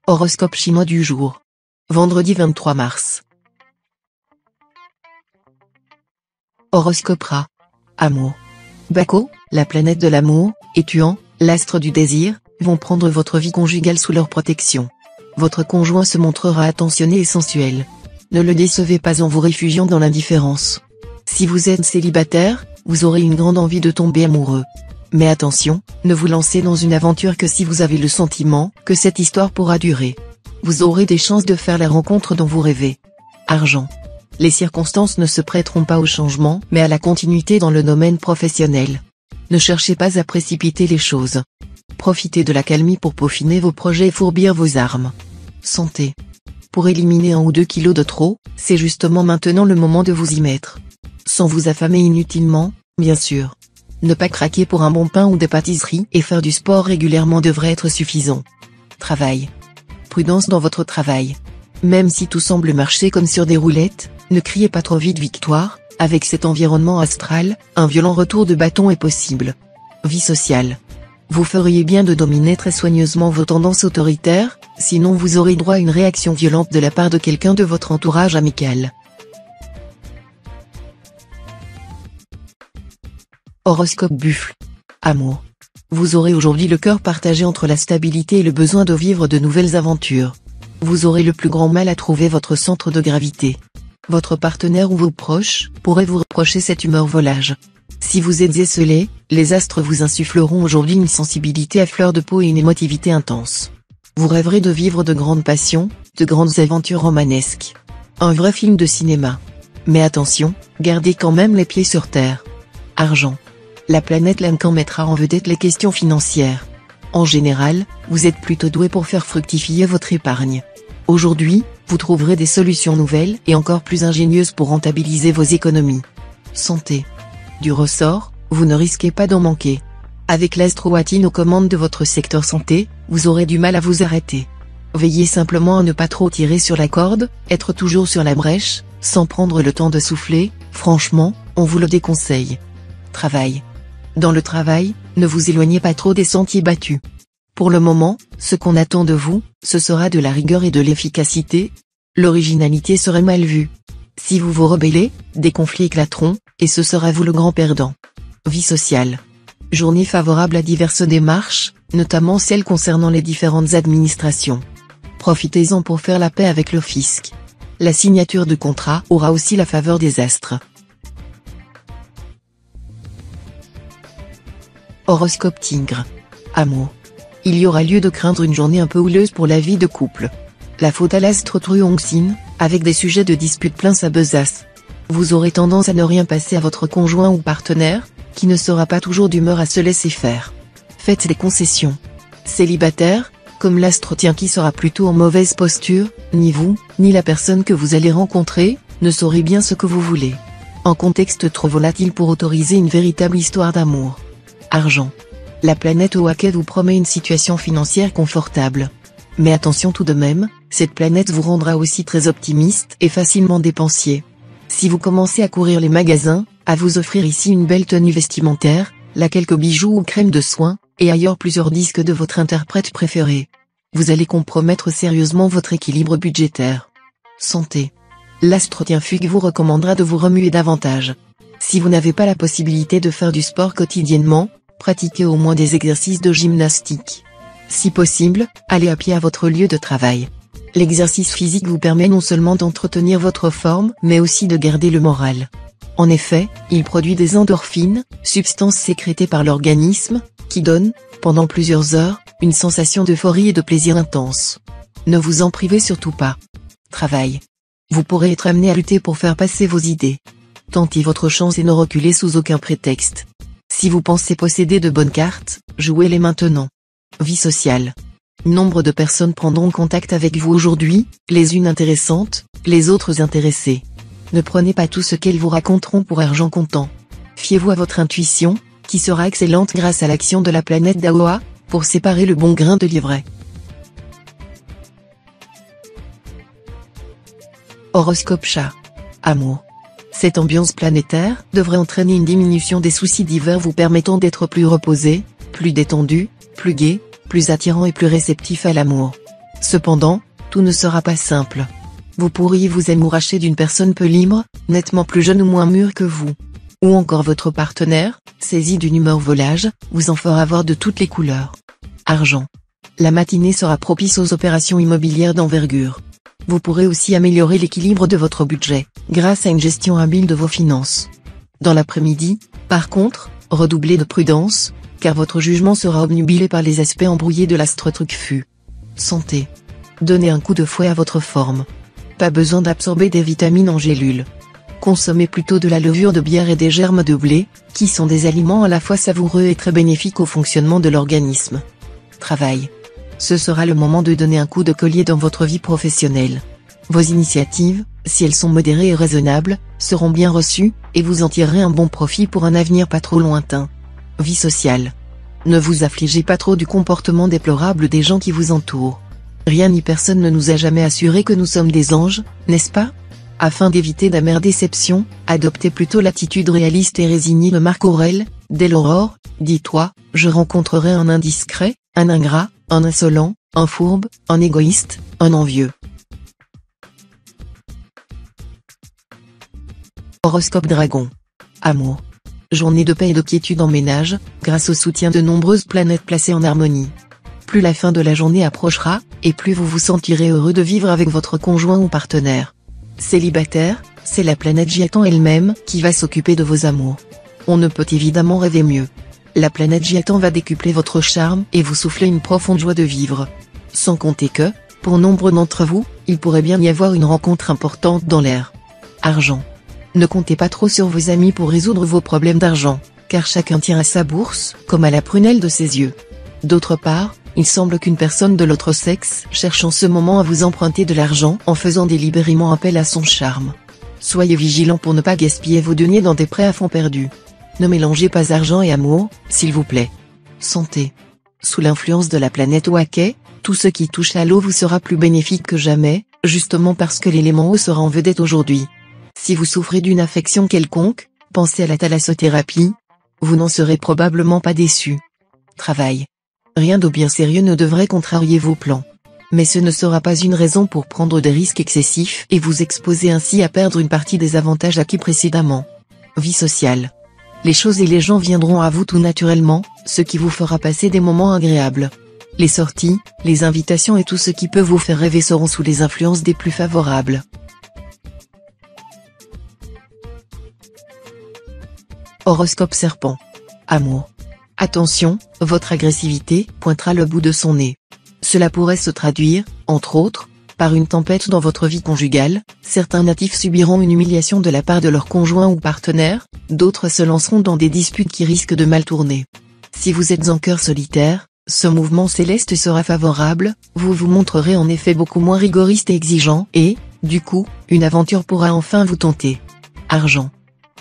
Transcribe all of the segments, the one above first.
Horoscope chinois du jour. Vendredi 23 mars. Horoscope Ra. Amour. Bako, la planète de l'amour, et Tuan, l'astre du désir, vont prendre votre vie conjugale sous leur protection. Votre conjoint se montrera attentionné et sensuel. Ne le décevez pas en vous réfugiant dans l'indifférence. Si vous êtes célibataire, vous aurez une grande envie de tomber amoureux. Mais attention, ne vous lancez dans une aventure que si vous avez le sentiment que cette histoire pourra durer. Vous aurez des chances de faire la rencontre dont vous rêvez. Argent. Les circonstances ne se prêteront pas au changement mais à la continuité dans le domaine professionnel. Ne cherchez pas à précipiter les choses. Profitez de l'accalmie pour peaufiner vos projets et fourbir vos armes. Santé. Pour éliminer 1 ou 2 kilos de trop, c'est justement maintenant le moment de vous y mettre. Sans vous affamer inutilement, bien sûr. Ne pas craquer pour un bon pain ou des pâtisseries et faire du sport régulièrement devrait être suffisant. Travail. Prudence dans votre travail. Même si tout semble marcher comme sur des roulettes, ne criez pas trop vite victoire, avec cet environnement astral, un violent retour de bâton est possible. Vie sociale. Vous feriez bien de dominer très soigneusement vos tendances autoritaires, sinon vous aurez droit à une réaction violente de la part de quelqu'un de votre entourage amical. Horoscope Buffle. Amour. Vous aurez aujourd'hui le cœur partagé entre la stabilité et le besoin de vivre de nouvelles aventures. Vous aurez le plus grand mal à trouver votre centre de gravité. Votre partenaire ou vos proches pourraient vous reprocher cette humeur volage. Si vous êtes esselé, les astres vous insuffleront aujourd'hui une sensibilité à fleur de peau et une émotivité intense. Vous rêverez de vivre de grandes passions, de grandes aventures romanesques. Un vrai film de cinéma. Mais attention, gardez quand même les pieds sur terre. Argent. La planète Lancan mettra en vedette les questions financières. En général, vous êtes plutôt doué pour faire fructifier votre épargne. Aujourd'hui, vous trouverez des solutions nouvelles et encore plus ingénieuses pour rentabiliser vos économies. Santé. Du ressort, vous ne risquez pas d'en manquer. Avec l'astro-watine aux commandes de votre secteur santé, vous aurez du mal à vous arrêter. Veillez simplement à ne pas trop tirer sur la corde, être toujours sur la brèche, sans prendre le temps de souffler, franchement, on vous le déconseille. Travail. Dans le travail, ne vous éloignez pas trop des sentiers battus. Pour le moment, ce qu'on attend de vous, ce sera de la rigueur et de l'efficacité. L'originalité serait mal vue. Si vous vous rebellez, des conflits éclateront, et ce sera vous le grand perdant. Vie sociale. Journée favorable à diverses démarches, notamment celles concernant les différentes administrations. Profitez-en pour faire la paix avec le fisc. La signature de contrat aura aussi la faveur des astres. Horoscope Tigre. Amour. Il y aura lieu de craindre une journée un peu houleuse pour la vie de couple. La faute à l'astre Truongsin, avec des sujets de dispute plein sa besace. Vous aurez tendance à ne rien passer à votre conjoint ou partenaire, qui ne sera pas toujours d'humeur à se laisser faire. Faites des concessions. Célibataire, comme l'astre tient qui sera plutôt en mauvaise posture, ni vous, ni la personne que vous allez rencontrer, ne saurez bien ce que vous voulez. En contexte trop volatile pour autoriser une véritable histoire d'amour. Argent. La planète Oaket vous promet une situation financière confortable. Mais attention tout de même, cette planète vous rendra aussi très optimiste et facilement dépensier. Si vous commencez à courir les magasins, à vous offrir ici une belle tenue vestimentaire, là quelques bijoux ou crème de soins, et ailleurs plusieurs disques de votre interprète préféré. Vous allez compromettre sérieusement votre équilibre budgétaire. Santé. L'astre Fugue vous recommandera de vous remuer davantage. Si vous n'avez pas la possibilité de faire du sport quotidiennement, pratiquez au moins des exercices de gymnastique. Si possible, allez à pied à votre lieu de travail. L'exercice physique vous permet non seulement d'entretenir votre forme, mais aussi de garder le moral. En effet, il produit des endorphines, substances sécrétées par l'organisme, qui donnent, pendant plusieurs heures, une sensation d'euphorie et de plaisir intense. Ne vous en privez surtout pas. Travail. Vous pourrez être amené à lutter pour faire passer vos idées. Tentez votre chance et ne reculez sous aucun prétexte. Si vous pensez posséder de bonnes cartes, jouez-les maintenant. Vie sociale. Nombre de personnes prendront contact avec vous aujourd'hui, les unes intéressantes, les autres intéressées. Ne prenez pas tout ce qu'elles vous raconteront pour argent comptant. Fiez-vous à votre intuition, qui sera excellente grâce à l'action de la planète Daoa, pour séparer le bon grain de l'ivraie. Horoscope Chat. Amour. Cette ambiance planétaire devrait entraîner une diminution des soucis divers vous permettant d'être plus reposé, plus détendu, plus gai, plus attirant et plus réceptif à l'amour. Cependant, tout ne sera pas simple. Vous pourriez vous amouracher d'une personne peu libre, nettement plus jeune ou moins mûre que vous. Ou encore votre partenaire, saisi d'une humeur volage, vous en fera voir de toutes les couleurs. Argent. La matinée sera propice aux opérations immobilières d'envergure. Vous pourrez aussi améliorer l'équilibre de votre budget, grâce à une gestion habile de vos finances. Dans l'après-midi, par contre, redoublez de prudence, car votre jugement sera obnubilé par les aspects embrouillés de l'astre Trucfu. Santé. Donnez un coup de fouet à votre forme. Pas besoin d'absorber des vitamines en gélules. Consommez plutôt de la levure de bière et des germes de blé, qui sont des aliments à la fois savoureux et très bénéfiques au fonctionnement de l'organisme. Travail. Ce sera le moment de donner un coup de collier dans votre vie professionnelle. Vos initiatives, si elles sont modérées et raisonnables, seront bien reçues, et vous en tirerez un bon profit pour un avenir pas trop lointain. Vie sociale. Ne vous affligez pas trop du comportement déplorable des gens qui vous entourent. Rien ni personne ne nous a jamais assuré que nous sommes des anges, n'est-ce pas ? Afin d'éviter d'amères déceptions, adoptez plutôt l'attitude réaliste et résignée de Marc Aurèle. Dès l'aurore, dis-toi, je rencontrerai un indiscret, un ingrat, un insolent, un fourbe, un égoïste, un envieux. Horoscope Dragon. Amour. Journée de paix et de quiétude en ménage, grâce au soutien de nombreuses planètes placées en harmonie. Plus la fin de la journée approchera, et plus vous vous sentirez heureux de vivre avec votre conjoint ou partenaire. Célibataire, c'est la planète Giatan elle-même qui va s'occuper de vos amours. On ne peut évidemment rêver mieux. La planète Giatan va décupler votre charme et vous souffler une profonde joie de vivre. Sans compter que, pour nombre d'entre vous, il pourrait bien y avoir une rencontre importante dans l'air. Argent. Ne comptez pas trop sur vos amis pour résoudre vos problèmes d'argent, car chacun tient à sa bourse, comme à la prunelle de ses yeux. D'autre part, il semble qu'une personne de l'autre sexe cherche en ce moment à vous emprunter de l'argent en faisant délibérément appel à son charme. Soyez vigilant pour ne pas gaspiller vos deniers dans des prêts à fonds perdus. Ne mélangez pas argent et amour, s'il vous plaît. Santé. Sous l'influence de la planète Waquet, tout ce qui touche à l'eau vous sera plus bénéfique que jamais, justement parce que l'élément eau sera en vedette aujourd'hui. Si vous souffrez d'une affection quelconque, pensez à la thalassothérapie. Vous n'en serez probablement pas déçu. Travail. Rien de bien sérieux ne devrait contrarier vos plans. Mais ce ne sera pas une raison pour prendre des risques excessifs et vous exposer ainsi à perdre une partie des avantages acquis précédemment. Vie sociale. Les choses et les gens viendront à vous tout naturellement, ce qui vous fera passer des moments agréables. Les sorties, les invitations et tout ce qui peut vous faire rêver seront sous les influences des plus favorables. Horoscope Serpent. Amour. Attention, votre agressivité pointera le bout de son nez. Cela pourrait se traduire, entre autres, par une tempête dans votre vie conjugale. Certains natifs subiront une humiliation de la part de leur conjoint ou partenaire, d'autres se lanceront dans des disputes qui risquent de mal tourner. Si vous êtes en cœur solitaire, ce mouvement céleste sera favorable, vous vous montrerez en effet beaucoup moins rigoriste et exigeant et, du coup, une aventure pourra enfin vous tenter. Argent.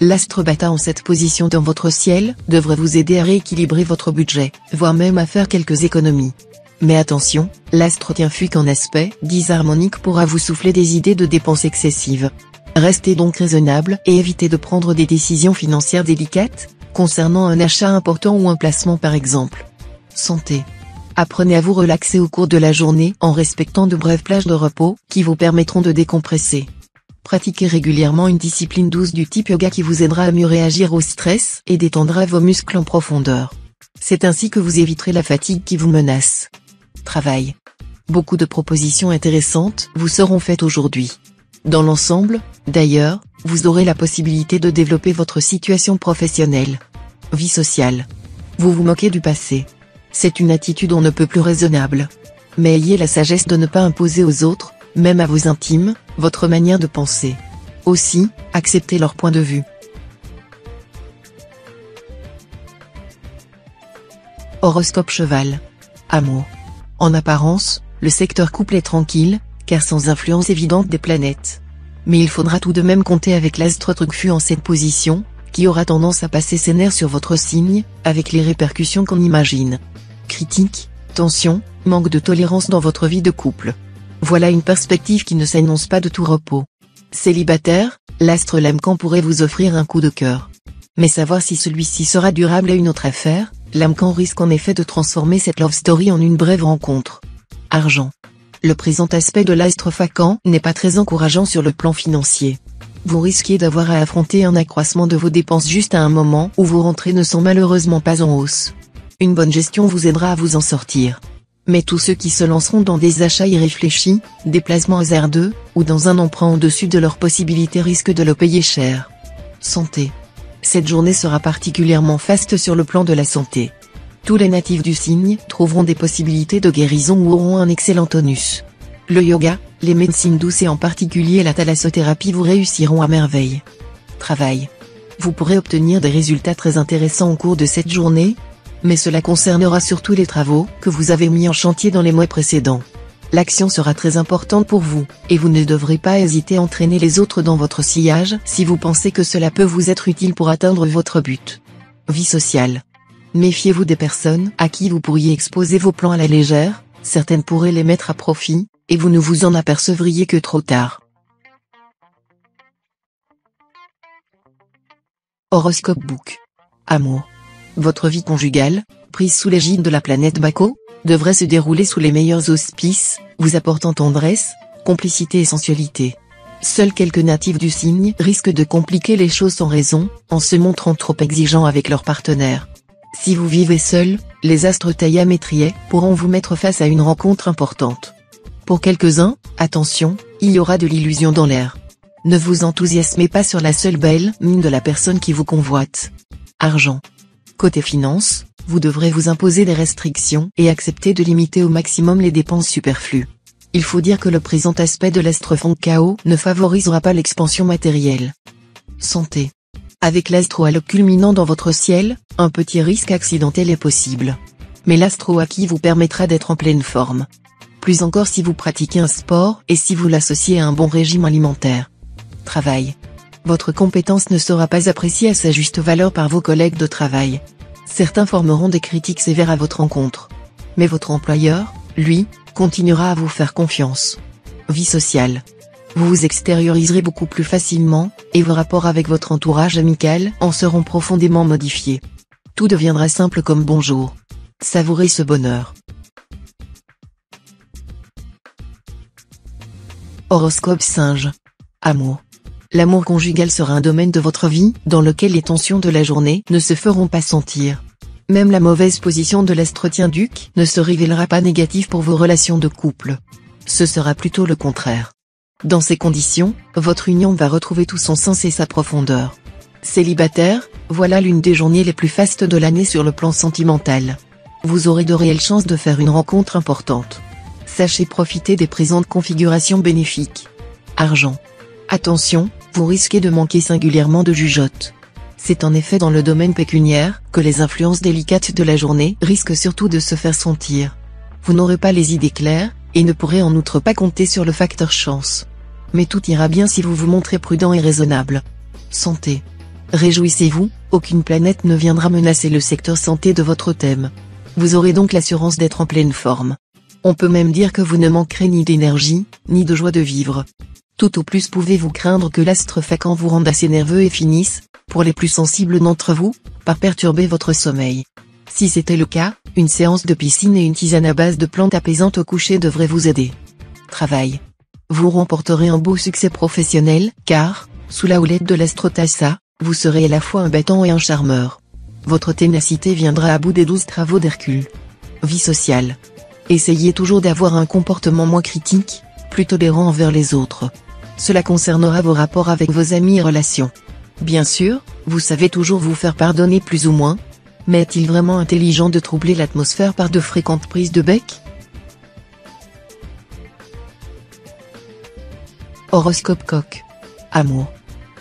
L'astre Bata en cette position dans votre ciel devrait vous aider à rééquilibrer votre budget, voire même à faire quelques économies. Mais attention, l'astre tient fuite en aspect disharmonique pourra vous souffler des idées de dépenses excessives. Restez donc raisonnable et évitez de prendre des décisions financières délicates, concernant un achat important ou un placement par exemple. Santé. Apprenez à vous relaxer au cours de la journée en respectant de brèves plages de repos qui vous permettront de décompresser. Pratiquez régulièrement une discipline douce du type yoga qui vous aidera à mieux réagir au stress et détendra vos muscles en profondeur. C'est ainsi que vous éviterez la fatigue qui vous menace. Travail. Beaucoup de propositions intéressantes vous seront faites aujourd'hui. Dans l'ensemble, d'ailleurs, vous aurez la possibilité de développer votre situation professionnelle. Vie sociale. Vous vous moquez du passé. C'est une attitude on ne peut plus raisonnable. Mais ayez la sagesse de ne pas imposer aux autres, même à vos intimes, votre manière de penser. Aussi, acceptez leur point de vue. Horoscope Cheval. Amour. En apparence, le secteur couple est tranquille, car sans influence évidente des planètes. Mais il faudra tout de même compter avec l'astre Trucfu en cette position, qui aura tendance à passer ses nerfs sur votre signe, avec les répercussions qu'on imagine. Critiques, tensions, manque de tolérance dans votre vie de couple. Voilà une perspective qui ne s'annonce pas de tout repos. Célibataire, l'astre Lamcan pourrait vous offrir un coup de cœur. Mais savoir si celui-ci sera durable est une autre affaire, Lamcan risque en effet de transformer cette love story en une brève rencontre. Argent. Le présent aspect de l'astre vacant n'est pas très encourageant sur le plan financier. Vous risquez d'avoir à affronter un accroissement de vos dépenses juste à un moment où vos rentrées ne sont malheureusement pas en hausse. Une bonne gestion vous aidera à vous en sortir. Mais tous ceux qui se lanceront dans des achats irréfléchis, des placements hasardeux, ou dans un emprunt au-dessus de leurs possibilités risquent de le payer cher. Santé. Cette journée sera particulièrement faste sur le plan de la santé. Tous les natifs du signe trouveront des possibilités de guérison ou auront un excellent tonus. Le yoga, les médecines douces et en particulier la thalassothérapie vous réussiront à merveille. Travail. Vous pourrez obtenir des résultats très intéressants au cours de cette journée, mais cela concernera surtout les travaux que vous avez mis en chantier dans les mois précédents. L'action sera très importante pour vous, et vous ne devrez pas hésiter à entraîner les autres dans votre sillage si vous pensez que cela peut vous être utile pour atteindre votre but. Vie sociale. Méfiez-vous des personnes à qui vous pourriez exposer vos plans à la légère, certaines pourraient les mettre à profit, et vous ne vous en apercevriez que trop tard. Horoscope Book. Amour. Votre vie conjugale, prise sous l'égide de la planète Baco, devrait se dérouler sous les meilleurs auspices, vous apportant tendresse, complicité et sensualité. Seuls quelques natifs du signe risquent de compliquer les choses sans raison, en se montrant trop exigeants avec leur partenaire. Si vous vivez seul, les astres taillés à métrier pourront vous mettre face à une rencontre importante. Pour quelques-uns, attention, il y aura de l'illusion dans l'air. Ne vous enthousiasmez pas sur la seule belle mine de la personne qui vous convoite. Argent. Côté finance, vous devrez vous imposer des restrictions et accepter de limiter au maximum les dépenses superflues. Il faut dire que le présent aspect de l'astre Chaos ne favorisera pas l'expansion matérielle. Santé. Avec l'astro-halo culminant dans votre ciel, un petit risque accidentel est possible. Mais l'astro-haki vous permettra d'être en pleine forme. Plus encore si vous pratiquez un sport et si vous l'associez à un bon régime alimentaire. Travail. Votre compétence ne sera pas appréciée à sa juste valeur par vos collègues de travail. Certains formeront des critiques sévères à votre encontre. Mais votre employeur, lui, continuera à vous faire confiance. Vie sociale. Vous vous extérioriserez beaucoup plus facilement, et vos rapports avec votre entourage amical en seront profondément modifiés. Tout deviendra simple comme bonjour. Savourez ce bonheur. Horoscope Singe. Amour. L'amour conjugal sera un domaine de votre vie dans lequel les tensions de la journée ne se feront pas sentir. Même la mauvaise position de l'astre Duc ne se révélera pas négative pour vos relations de couple. Ce sera plutôt le contraire. Dans ces conditions, votre union va retrouver tout son sens et sa profondeur. Célibataire, voilà l'une des journées les plus fastes de l'année sur le plan sentimental. Vous aurez de réelles chances de faire une rencontre importante. Sachez profiter des présentes configurations bénéfiques. Argent. Attention, vous risquez de manquer singulièrement de jugeote. C'est en effet dans le domaine pécuniaire que les influences délicates de la journée risquent surtout de se faire sentir. Vous n'aurez pas les idées claires, et ne pourrez en outre pas compter sur le facteur chance. Mais tout ira bien si vous vous montrez prudent et raisonnable. Santé. Réjouissez-vous, aucune planète ne viendra menacer le secteur santé de votre thème. Vous aurez donc l'assurance d'être en pleine forme. On peut même dire que vous ne manquerez ni d'énergie, ni de joie de vivre. Tout au plus pouvez-vous craindre que l'astre vacant vous rende assez nerveux et finisse, pour les plus sensibles d'entre vous, par perturber votre sommeil. Si c'était le cas, une séance de piscine et une tisane à base de plantes apaisantes au coucher devraient vous aider. Travail. Vous remporterez un beau succès professionnel, car, sous la houlette de l'Astrotassa, vous serez à la fois un battant et un charmeur. Votre ténacité viendra à bout des 12 travaux d'Hercule. Vie sociale. Essayez toujours d'avoir un comportement moins critique, plus tolérant envers les autres. Cela concernera vos rapports avec vos amis et relations. Bien sûr, vous savez toujours vous faire pardonner plus ou moins, mais est-il vraiment intelligent de troubler l'atmosphère par de fréquentes prises de bec? Horoscope Coq. Amour.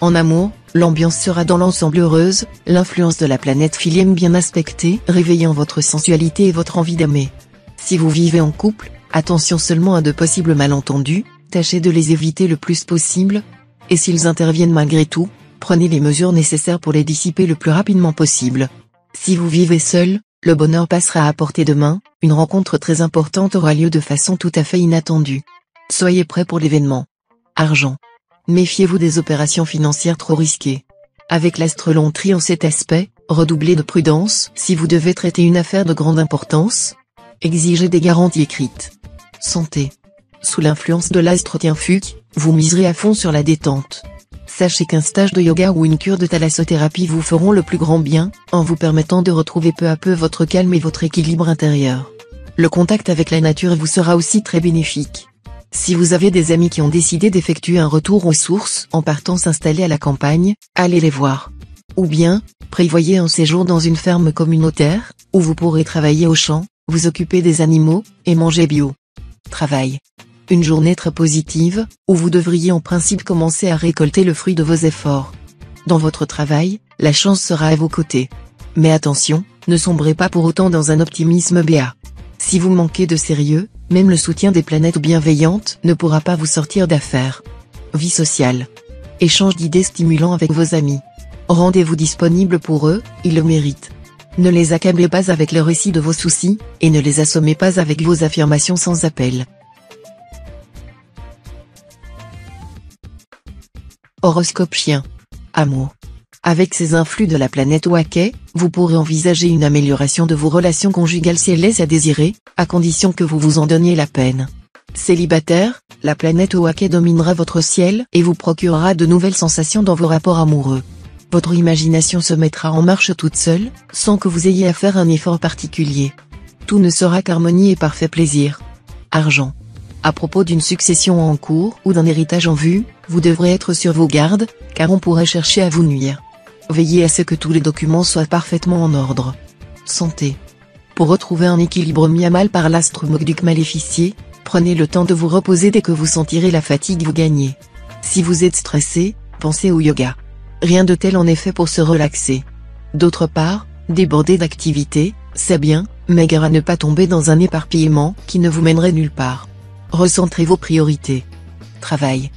En amour, l'ambiance sera dans l'ensemble heureuse, l'influence de la planète Philième bien aspectée réveillant votre sensualité et votre envie d'aimer. Si vous vivez en couple, attention seulement à de possibles malentendus, tâchez de les éviter le plus possible, et s'ils interviennent malgré tout, prenez les mesures nécessaires pour les dissiper le plus rapidement possible. Si vous vivez seul, le bonheur passera à portée de main, une rencontre très importante aura lieu de façon tout à fait inattendue. Soyez prêts pour l'événement. Argent. Méfiez-vous des opérations financières trop risquées. Avec l'astre Lontri en cet aspect, redoublez de prudence si vous devez traiter une affaire de grande importance. Exigez des garanties écrites. Santé. Sous l'influence de l'astre Tianfuc, vous miserez à fond sur la détente. Sachez qu'un stage de yoga ou une cure de thalassothérapie vous feront le plus grand bien, en vous permettant de retrouver peu à peu votre calme et votre équilibre intérieur. Le contact avec la nature vous sera aussi très bénéfique. Si vous avez des amis qui ont décidé d'effectuer un retour aux sources en partant s'installer à la campagne, allez les voir. Ou bien, prévoyez un séjour dans une ferme communautaire, où vous pourrez travailler au champ, vous occuper des animaux, et manger bio. Travail. Une journée très positive, où vous devriez en principe commencer à récolter le fruit de vos efforts. Dans votre travail, la chance sera à vos côtés. Mais attention, ne sombrez pas pour autant dans un optimisme béat. Si vous manquez de sérieux, même le soutien des planètes bienveillantes ne pourra pas vous sortir d'affaire. Vie sociale. Échange d'idées stimulants avec vos amis. Rendez-vous disponible pour eux, ils le méritent. Ne les accablez pas avec le récit de vos soucis, et ne les assommez pas avec vos affirmations sans appel. Horoscope chien. Amour. Avec ces influx de la planète Oaquet, vous pourrez envisager une amélioration de vos relations conjugales si elles laissent à désirer, à condition que vous vous en donniez la peine. Célibataire, la planète Oaquet dominera votre ciel et vous procurera de nouvelles sensations dans vos rapports amoureux. Votre imagination se mettra en marche toute seule, sans que vous ayez à faire un effort particulier. Tout ne sera qu'harmonie et parfait plaisir. Argent. À propos d'une succession en cours ou d'un héritage en vue, vous devrez être sur vos gardes, car on pourrait chercher à vous nuire. Veillez à ce que tous les documents soient parfaitement en ordre. Santé. Pour retrouver un équilibre mis à mal par l'astre Mogduc maléficié, prenez le temps de vous reposer dès que vous sentirez la fatigue vous gagner. Si vous êtes stressé, pensez au yoga. Rien de tel en effet pour se relaxer. D'autre part, débordé d'activités, c'est bien, mais gare à ne pas tomber dans un éparpillement qui ne vous mènerait nulle part. Recentrez vos priorités. Travail.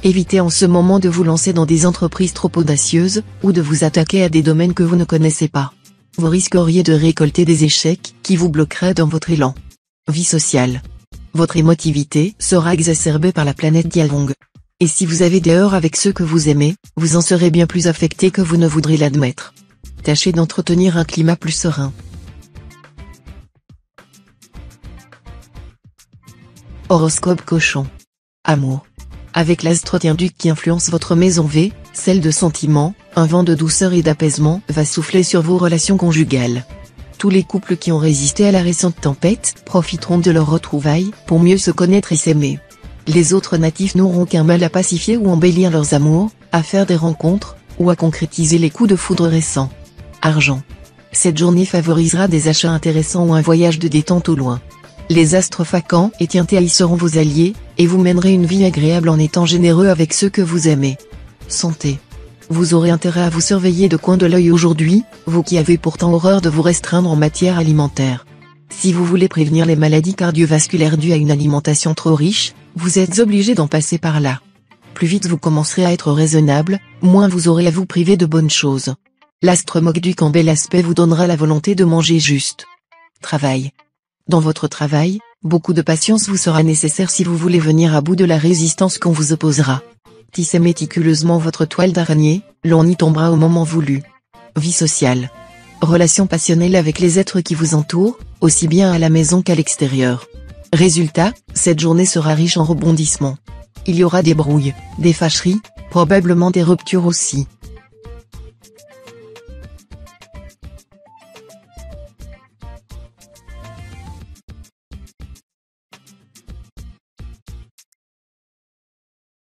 Évitez en ce moment de vous lancer dans des entreprises trop audacieuses, ou de vous attaquer à des domaines que vous ne connaissez pas. Vous risqueriez de récolter des échecs qui vous bloqueraient dans votre élan. Vie sociale. Votre émotivité sera exacerbée par la planète Dialong. Et si vous avez des heurts avec ceux que vous aimez, vous en serez bien plus affecté que vous ne voudrez l'admettre. Tâchez d'entretenir un climat plus serein. Horoscope cochon. Amour. Avec l'astre Tianduc qui influence votre maison V, celle de sentiments, un vent de douceur et d'apaisement va souffler sur vos relations conjugales. Tous les couples qui ont résisté à la récente tempête profiteront de leur retrouvailles pour mieux se connaître et s'aimer. Les autres natifs n'auront qu'un mal à pacifier ou embellir leurs amours, à faire des rencontres, ou à concrétiser les coups de foudre récents. Argent. Cette journée favorisera des achats intéressants ou un voyage de détente au loin. Les astres Facan et Tientéa y seront vos alliés, et vous mènerez une vie agréable en étant généreux avec ceux que vous aimez. Santé. Vous aurez intérêt à vous surveiller de coin de l'œil aujourd'hui, vous qui avez pourtant horreur de vous restreindre en matière alimentaire. Si vous voulez prévenir les maladies cardiovasculaires dues à une alimentation trop riche, vous êtes obligé d'en passer par là. Plus vite vous commencerez à être raisonnable, moins vous aurez à vous priver de bonnes choses. L'astre Mogduc en bel aspect vous donnera la volonté de manger juste. Travail. Dans votre travail, beaucoup de patience vous sera nécessaire si vous voulez venir à bout de la résistance qu'on vous opposera. Tissez méticuleusement votre toile d'araignée, l'on y tombera au moment voulu. Vie sociale. Relations passionnelles avec les êtres qui vous entourent, aussi bien à la maison qu'à l'extérieur. Résultat, cette journée sera riche en rebondissements. Il y aura des brouilles, des fâcheries, probablement des ruptures aussi.